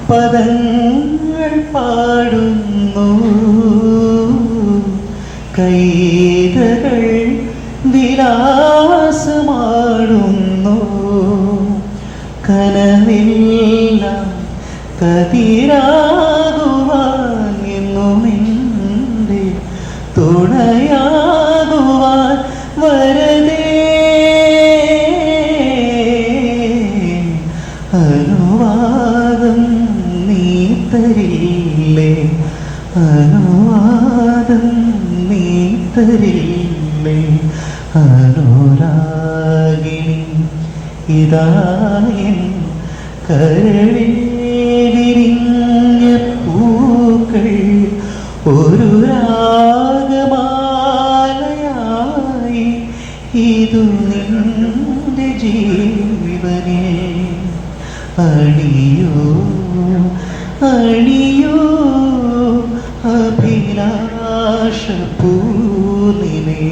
പദങ്ങൾ പാടുന്നു, കൈതകൾ വിലാസമാടുന്നു, കനവെല്ലാം കതിരാകുവാൻ എന്നുമെൻ്റെ തുണയാകുവാൻ വരദേ. അനുവാദം നീ തരില്ലേ, അനുവാദം നീ തരില്ലേ, അനുരാഗിണി ഇതായൻ കരളിൽ വിരിഞ്ഞ പൂക്കൾ ഒരു രാഗമാലയായി ഇതു നിന്റെ ജീവനെ. അണിയോ അണിയോ അഭിലാഷ പൂനിലേ.